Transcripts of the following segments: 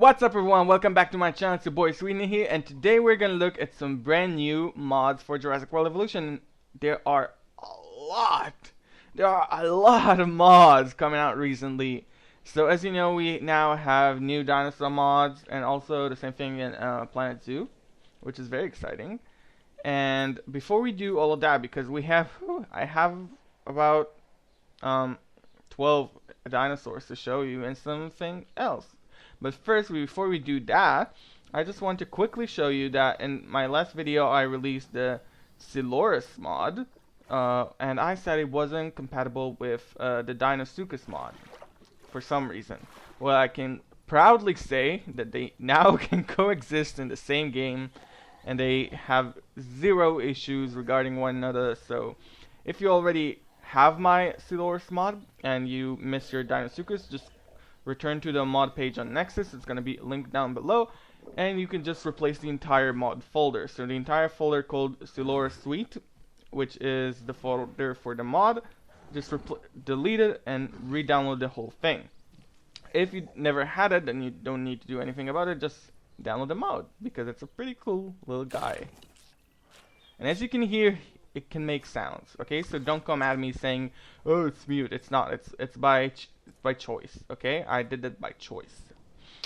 What's up everyone, welcome back to my channel, it's your boy Sweden here, and today we're gonna look at some brand new mods for Jurassic World Evolution. There are a lot of mods coming out recently. So as you know, we now have new dinosaur mods, and also the same thing in Planet Zoo, which is very exciting. And before we do all of that, because I have about 12 dinosaurs to show you and something else. But first, before we do that, I just want to quickly show you that in my last video I released the Shinosaurus mod, and I said it wasn't compatible with the Deinosuchus mod for some reason. Well, I can proudly say that they now can coexist in the same game, and they have zero issues regarding one another. So if you already have my Shinosaurus mod and you miss your Deinosuchus, just return to the mod page on Nexus. It's going to be linked down below, and you can just replace the entire mod folder. So the entire folder called Shinosaurus Suite, which is the folder for the mod, just delete it and re-download the whole thing. If you never had it, then you don't need to do anything about it. Just download the mod, because it's a pretty cool little guy. And as you can hear, it can make sounds. Okay, so don't come at me saying, "Oh, it's mute." It's not. It's by choice. Okay, I did it by choice.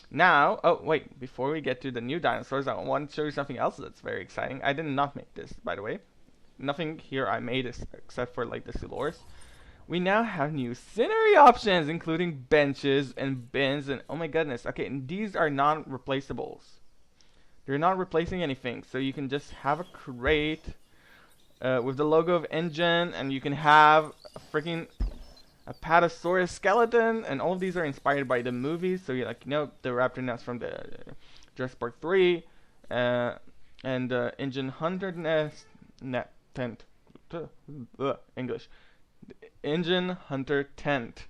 Now, oh wait, before we get to the new dinosaurs, I want to show you something else that's very exciting. I did not make this, by the way. Nothing here I made except for like the Shinosaurus. We now have new scenery options, including benches and bins, and oh my goodness. Okay, and these are non-replaceables. They're not replacing anything, so you can just have a crate with the logo of engine, and you can have a freaking Apatosaurus skeleton, and all of these are inspired by the movies. So you like, you know, the raptor nest from the Jurassic Park 3, and the engine hunter nest tent. English. The engine hunter tent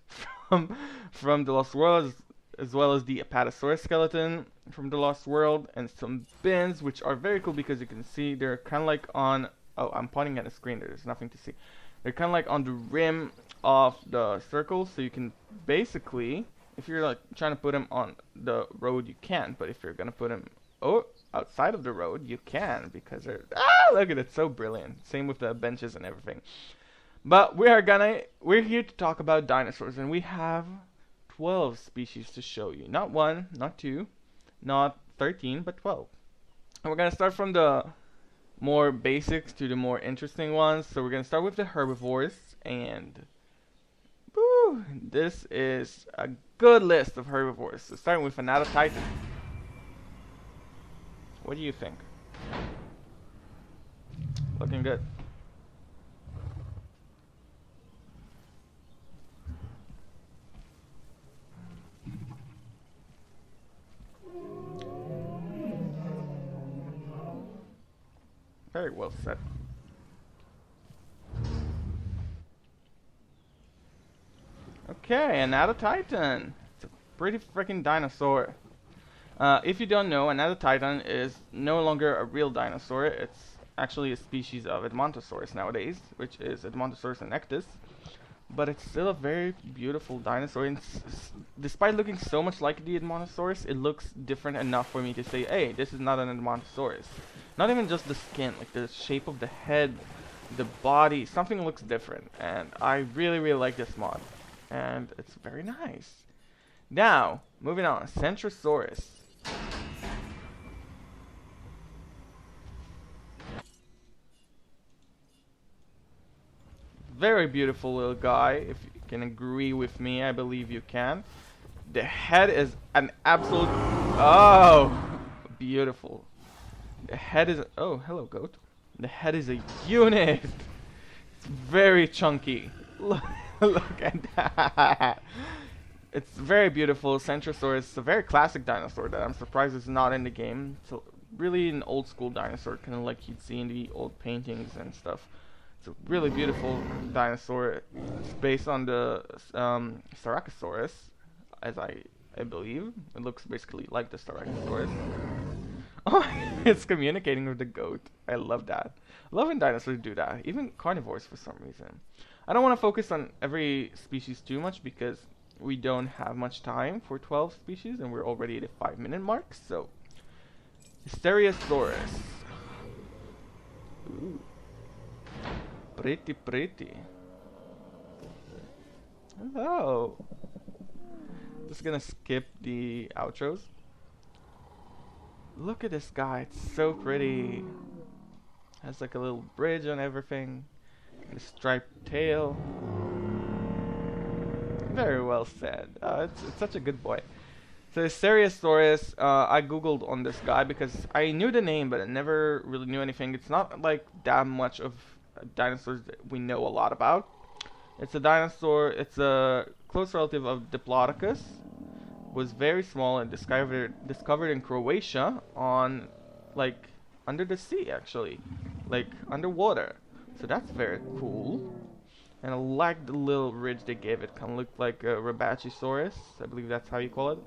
from the Lost World, as well as the Apatosaurus skeleton from the Lost World, and some bins, which are very cool because you can see they're kind of like on. Oh, I'm pointing at the screen. There's nothing to see. They're kind of like on the rim of the circle, so you can basically, if you're like trying to put them on the road, you can. But if you're gonna put them outside of the road, you can, because they're look at it, so brilliant. Same with the benches and everything. But we're here to talk about dinosaurs, and we have 12 species to show you. Not 1, not 2, not 13, but 12. And we're gonna start from the more basics to the more interesting ones. So we're gonna start with the herbivores, and woo, this is a good list of herbivores. So starting with another titan. What do you think? Looking good. Very well said. Okay, another titan. It's a pretty freaking dinosaur. If you don't know, another titan is no longer a real dinosaur. It's actually a species of Edmontosaurus nowadays, which is Edmontosaurus annectus. But it's still a very beautiful dinosaur. And despite looking so much like the Edmontosaurus, it looks different enough for me to say, hey, this is not an Edmontosaurus. Not even just the skin, like the shape of the head, the body, something looks different. And I really, really like this mod. And it's very nice. Now, moving on, Centrosaurus. Very beautiful little guy. If you can agree with me, I believe you can. The head is an absolute... Oh, beautiful. The head is... Oh, hello, goat. The head is a unit. It's very chunky. Look at that. It's very beautiful. Centrosaurus is a very classic dinosaur that I'm surprised is not in the game. It's really an old school dinosaur, kind of like you'd see in the old paintings and stuff. It's a really beautiful dinosaur. It's based on the Styracosaurus, as I believe. It looks basically like the Styracosaurus. Oh, it's communicating with the goat. I love that. I love when dinosaurs do that. Even carnivores for some reason. I don't want to focus on every species too much because we don't have much time for 12 species, and we're already at a 5-minute mark. So, Stereosaurus. Ooh. Pretty. Hello. Just gonna skip the outros. Look at this guy, it's so pretty. Has like a little bridge on everything. And a striped tail. Very well said. It's such a good boy. So Stereosaurus, I googled on this guy because I knew the name, but I never really knew anything. It's not like that much of dinosaurs that we know a lot about. It's a dinosaur. It's a close relative of Diplodocus. Was very small and discovered in Croatia on like under the sea, actually, like underwater. So that's very cool. And I like the little ridge they gave it. Kind of looked like a Lambeosaurus. I believe that's how you call it.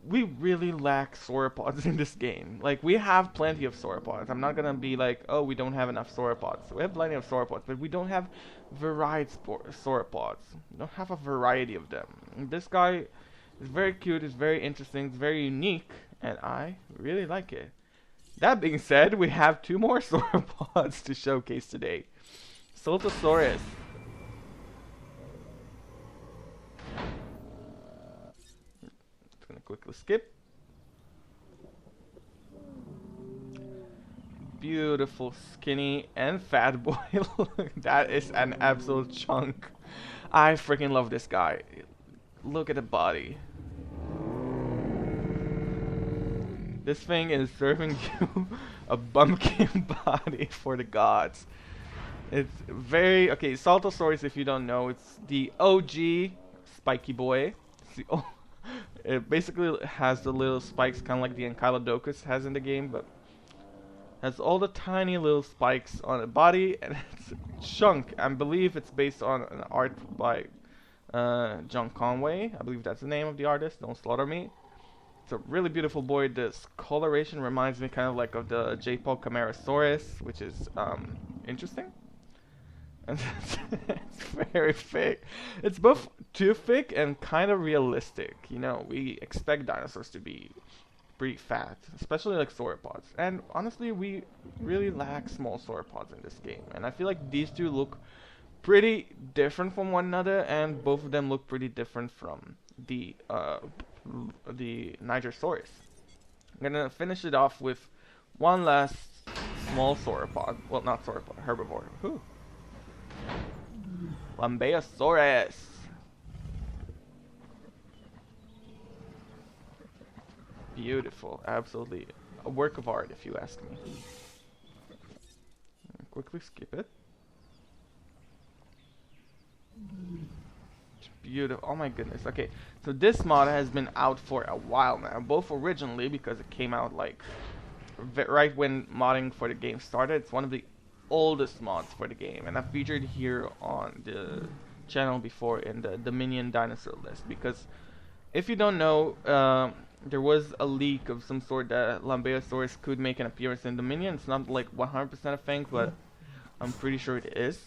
We really lack sauropods in this game. Like, we have plenty of sauropods. I'm not gonna be like, oh, we don't have enough sauropods. We have plenty of sauropods, but we don't have varied sauropods. We don't have a variety of them. And this guy is very cute, it's very interesting, it's very unique, and I really like it. That being said, we have 2 more sauropods to showcase today. Saltosaurus. Quickly skip. Beautiful, skinny, and fat boy. That is an absolute chunk. I freaking love this guy. Look at the body. This thing is serving you a bumpkin body for the gods. It's very okay. Saltosaurus, if you don't know, it's the OG spiky boy. It's the It basically has the little spikes, kind of like the Ankylodocus has in the game, but has all the tiny little spikes on the body, and it's a chunk. I believe it's based on an art by John Conway. I believe that's the name of the artist. Don't slaughter me. It's a really beautiful boy. This coloration reminds me kind of like of the J-Paul Camarasaurus, which is interesting. And it's very thick. It's both too thick and kind of realistic. You know, we expect dinosaurs to be pretty fat, especially like sauropods. And honestly, we really lack small sauropods in this game. And I feel like these two look pretty different from one another, and both of them look pretty different from the Nigersaurus. I'm gonna finish it off with one last small sauropod. Well, not sauropod, herbivore. Whew. Lambeosaurus. Beautiful, absolutely a work of art, if you ask me. Quickly skip it. It's beautiful. Oh my goodness. Okay, so this mod has been out for a while now. Both originally because it came out like right when modding for the game started. It's one of the oldest mods for the game, and I've featured here on the channel before in the Dominion dinosaur list, because if you don't know, there was a leak of some sort that Lambeosaurus could make an appearance in Dominion. It's not like 100% a thing, but I'm pretty sure it is,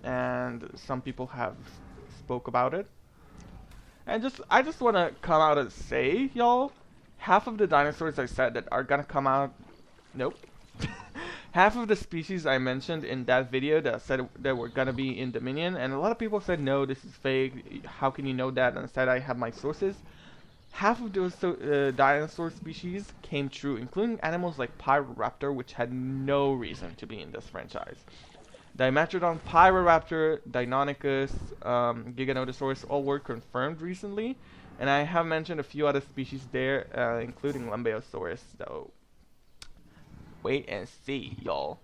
and some people have spoke about it. And I just want to come out and say, y'all, half of the dinosaurs I said that are gonna come out, nope. Half of the species I mentioned in that video that said that were gonna be in Dominion, and a lot of people said, no, this is fake, how can you know that? And instead I have my sources. Half of those dinosaur species came true, including animals like Pyroraptor, which had no reason to be in this franchise. Dimetrodon, Pyroraptor, Deinonychus, Giganotosaurus all were confirmed recently, and I have mentioned a few other species there, including Lambeosaurus, though. Wait and see, y'all.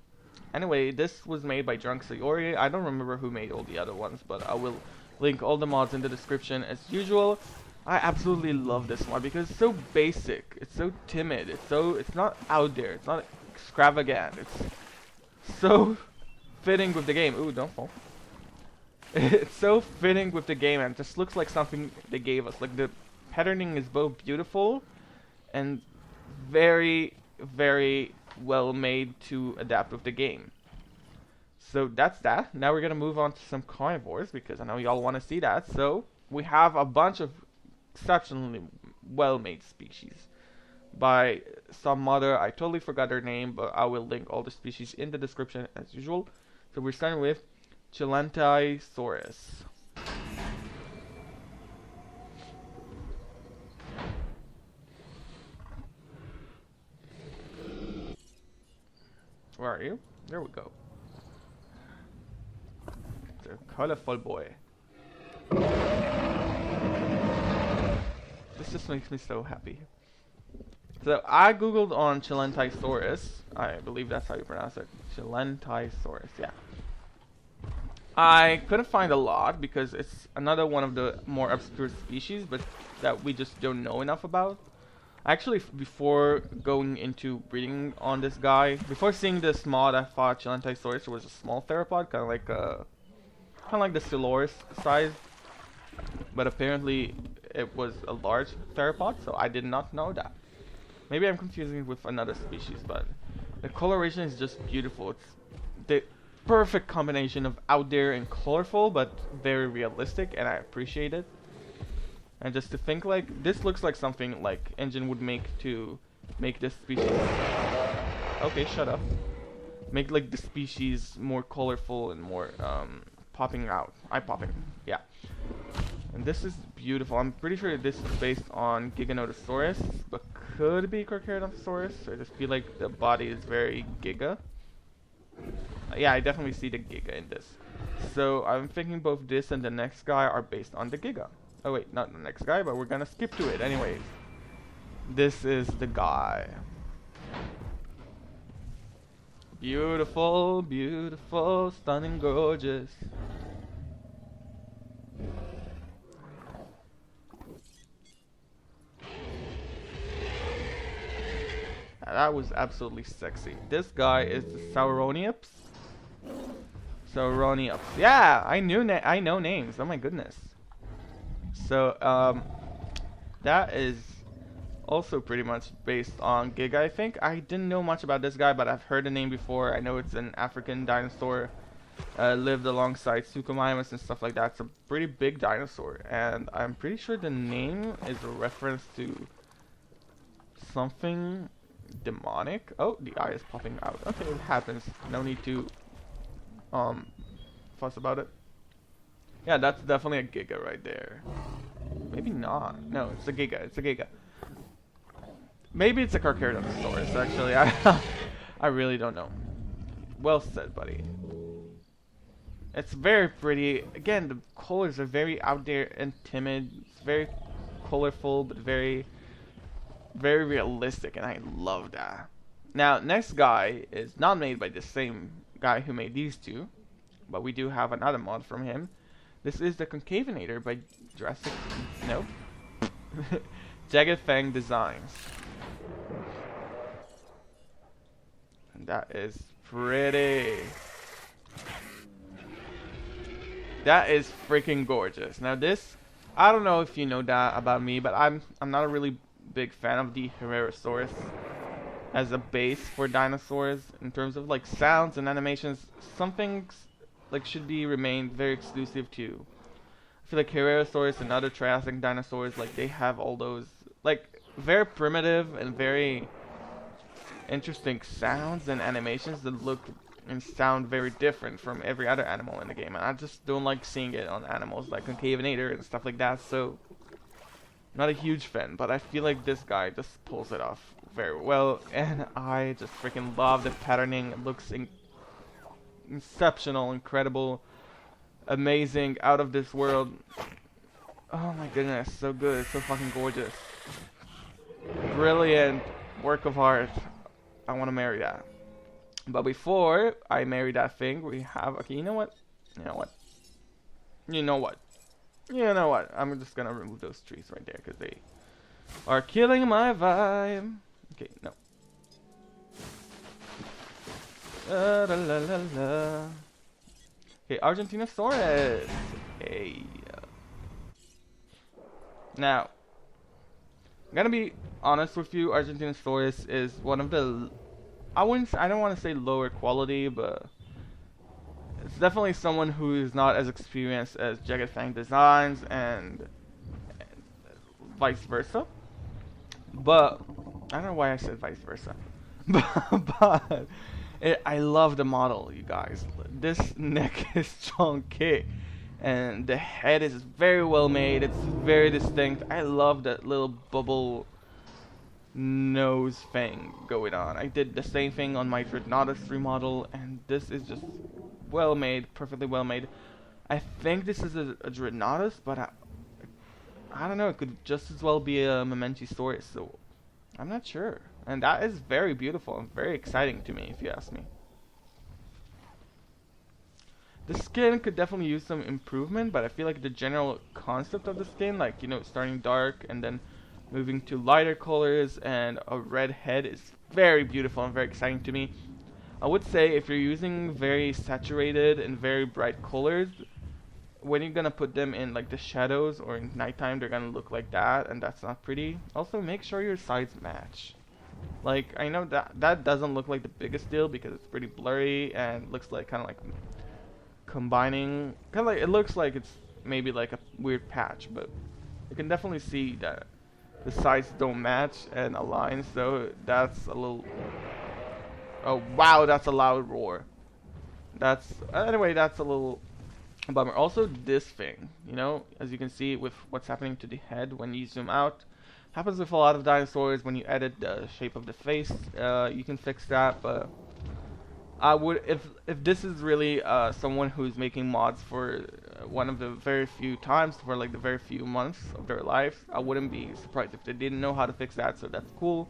Anyway, this was made by Drunk Sayori. I don't remember who made all the other ones, but I will link all the mods in the description as usual. I absolutely love this mod because it's so basic, it's so timid, it's not out there, it's not extravagant, it's so fitting with the game. Ooh, don't fall. It's so fitting with the game, and it just looks like something they gave us. Like, the patterning is both beautiful and very, very well made to adapt with the game. So that's that. Now we're gonna move on to some carnivores, because I know y'all want to see that. So we have a bunch of exceptionally well-made species by some mother. I totally forgot her name, but I will link all the species in the description as usual. So we're starting with Untitled. Where are you? There we go. It's a colorful boy. This just makes me so happy. So I googled on Untitled. I believe that's how you pronounce it. Untitled, yeah. I couldn't find a lot because it's another one of the more obscure species, but that we just don't know enough about. Actually, before going into breeding on this guy, before seeing this mod, I thought Untitled was a small theropod, kind of like the Balaur size. But apparently, it was a large theropod, so I did not know that. Maybe I'm confusing it with another species, but the coloration is just beautiful. It's the perfect combination of out there and colorful, but very realistic, and I appreciate it. And just to think, like, this looks like something like Engine would make to make this species. Okay, shut up. Make like the species more colorful and more popping out, eye-popping. Yeah. And this is beautiful. I'm pretty sure this is based on Giganotosaurus, but could be Carnivores. I just feel like the body is very Giga. Yeah, I definitely see the Giga in this. So I'm thinking both this and the next guy are based on the Giga. Oh wait, not the next guy, but we're gonna skip to it anyways. This is the guy. Beautiful, beautiful, stunning, gorgeous. That was absolutely sexy. This guy is the Sauronips. Sauronips. Yeah, I know names. Oh my goodness. So that is also pretty much based on Giga, I think. I didn't know much about this guy, but I've heard the name before. I know it's an African dinosaur. Lived alongside Suchomimus and stuff like that. It's a pretty big dinosaur, and I'm pretty sure the name is a reference to something demonic. Oh, the eye is popping out. Okay, it happens. No need to fuss about it. Yeah, that's definitely a Giga right there. Maybe not. No, it's a Giga. It's a Giga. Maybe it's a Carnivores, actually. I really don't know. Well said, buddy. It's very pretty. Again, the colors are very out there and timid. It's very colorful, but very realistic, and I love that. Now, next guy is not made by the same guy who made these two, but we do have another mod from him. This is the Ichthyovenator by Jurassic. Nope. Jagged Fang Designs. And that is pretty. That is freaking gorgeous. Now this, I don't know if you know that about me, but I'm not a really big fan of the Herbivores as a base for dinosaurs in terms of like sounds and animations. Some things like should be remained very exclusive to. I feel like Herbivores and other Triassic dinosaurs, like they have all those like very primitive and very interesting sounds and animations that look and sound very different from every other animal in the game, and I just don't like seeing it on animals like Ichthyovenator and stuff like that. So not a huge fan, but I feel like this guy just pulls it off very well, and I just freaking love the patterning. It looks exceptional, incredible, amazing, out of this world. Oh my goodness, so good, so fucking gorgeous. Brilliant work of art. I want to marry that. But before I marry that thing, we have... Okay, you know what? You know what? You know what? You know what? I'm just gonna remove those trees right there because they are killing my vibe. Okay, no. La, la, la, la, la. Okay, Argentinosaurus. Hey. Now, I'm gonna be honest with you. Argentinosaurus is one of the... I don't want to say lower quality, but It's definitely someone who is not as experienced as Jagged Fang Designs and vice versa. But I don't know why I said vice versa. but I love the model, you guys. This neck is chunky, and the head is very well made. It's very distinct. I love that little bubble nose thing going on. I did the same thing on my Dreadnoughtus remodel, and this is just well made, perfectly well made. I think this is a Dreadnoughtus, but I don't know. It could just as well be a Lambeosaurus, so I'm not sure. And that is very beautiful and very exciting to me, if you ask me. The skin could definitely use some improvement, but I feel like the general concept of the skin, like, you know, starting dark and then moving to lighter colors and a red head, is very beautiful and very exciting to me. I would say if you're using very saturated and very bright colors, when you're gonna put them in like the shadows or in nighttime, they're gonna look like that, and that's not pretty. Also, make sure your sides match. Like, I know that doesn't look like the biggest deal because it's pretty blurry and looks like kind of like combining, kind of like, it looks like it's maybe like a weird patch, but you can definitely see that the sides don't match and align, so that's a little... Oh wow, that's a loud roar. That's anyway, that's a little bummer. Also, this thing, you know, as you can see with what's happening to the head when you zoom out, happens with a lot of dinosaurs. When you edit the shape of the face, you can fix that. But I would, if this is really someone who's making mods for one of the very few times, for like the very few months of their life, I wouldn't be surprised if they didn't know how to fix that. So that's cool.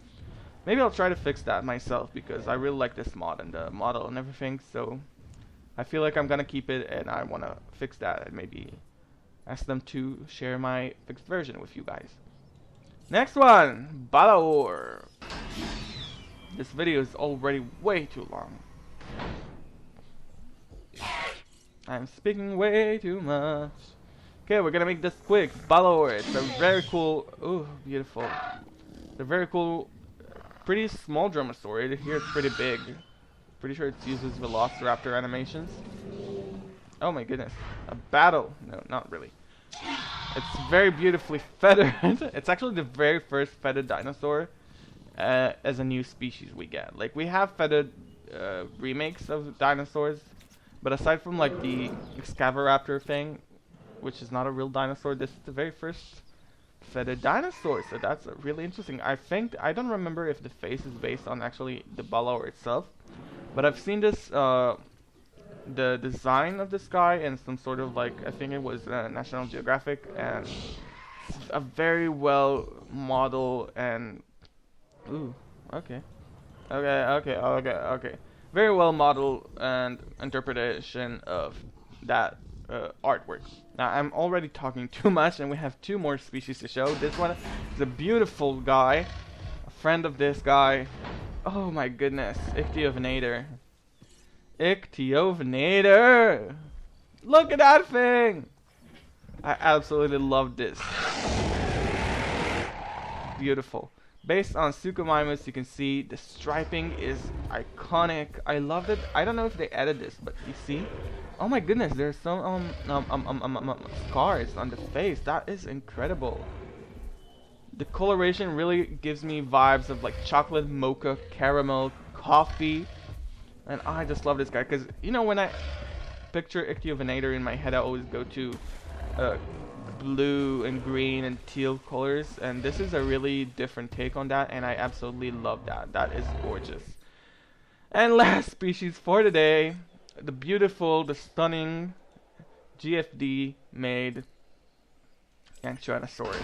Maybe I'll try to fix that myself because I really like this mod and the model and everything. So I feel like I'm gonna keep it, and I wanna fix that and maybe ask them to share my fixed version with you guys. Next one, Balaur. This video is already way too long. I'm speaking way too much. Okay, we're gonna make this quick. Balaur, it's a very cool, ooh, beautiful. It's a very cool, pretty small dromasaurid. Here it's pretty big. Pretty sure it uses Velociraptor animations. Oh my goodness, a battle. No, not really. It's very beautifully feathered. It's actually the very first feathered dinosaur as a new species we get. Like, we have feathered remakes of dinosaurs, but aside from like the Ichthyovenator thing, which is not a real dinosaur, this is the very first feathered dinosaur. So that's really interesting. I don't remember if the face is based on actually the Balaur itself, but I've seen this the design of this guy and some sort of like, I think it was National Geographic, and a very well model and ooh, okay, very well modeled and interpretation of that artwork. Now I'm already talking too much, and we have two more species to show. This one is a beautiful guy, a friend of this guy. Oh my goodness, Ichthyovenator. Ichthyovenator! Look at that thing! I absolutely love this. Beautiful. Based on Suchomimus, you can see the striping is iconic. I love it. I don't know if they added this, but you see? Oh my goodness, there's some scars on the face. That is incredible. The coloration really gives me vibes of like chocolate, mocha, caramel, coffee. And I just love this guy because, you know, when I picture Ichthyovenator in my head, I always go to blue and green and teal colors, and this is a really different take on that, and I absolutely love that. That is gorgeous. And last species for today, the beautiful, the stunning GFD made Shinosaurus.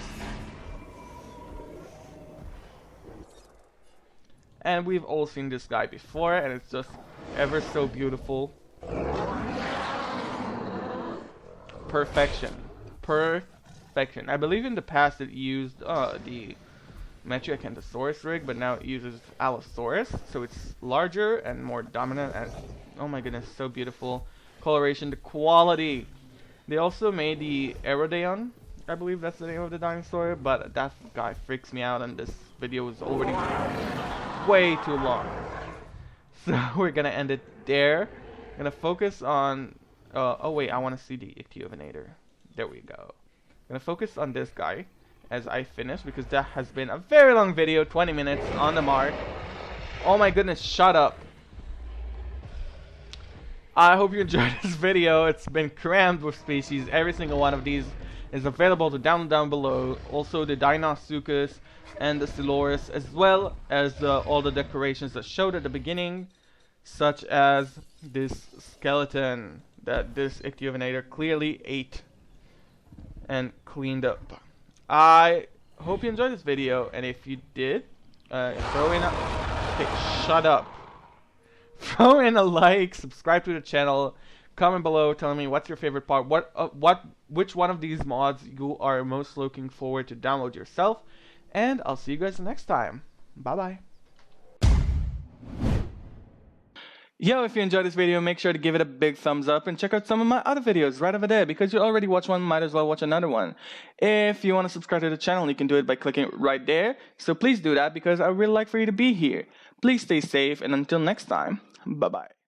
And we've all seen this guy before, and it's just ever so beautiful. Perfection. Perfection. I believe in the past it used the Metriacanthosaurus rig, but now it uses Allosaurus, so it's larger and more dominant, and oh my goodness, so beautiful. Coloration, the quality. They also made the Aerodeon, I believe that's the name of the dinosaur, but that guy freaks me out, and this video is already way too long. So we're gonna end it there. Gonna focus on Oh wait, I want to see the Ichthyovenator. There we go. I'm gonna focus on this guy as I finish, because that has been a very long video, 20 minutes on the mark. Oh my goodness, shut up. I hope you enjoyed this video. It's been crammed with species. Every single one of these is available to download down below. Also the Deinosuchus and the Siloris, as well as all the decorations that showed at the beginning, such as this skeleton that this Ichthyovenator clearly ate and cleaned up. I hope you enjoyed this video, and if you did, throw in a... Okay, shut up. Throw in a like, subscribe to the channel, comment below telling me what's your favorite part, which one of these mods you are most looking forward to download yourself, and I'll see you guys next time. Bye bye. Yo, if you enjoyed this video, make sure to give it a big thumbs up and check out some of my other videos right over there, because you already watched one, might as well watch another one. If you want to subscribe to the channel, you can do it by clicking right there, so please do that because I would really like for you to be here. Please stay safe, and until next time, bye bye.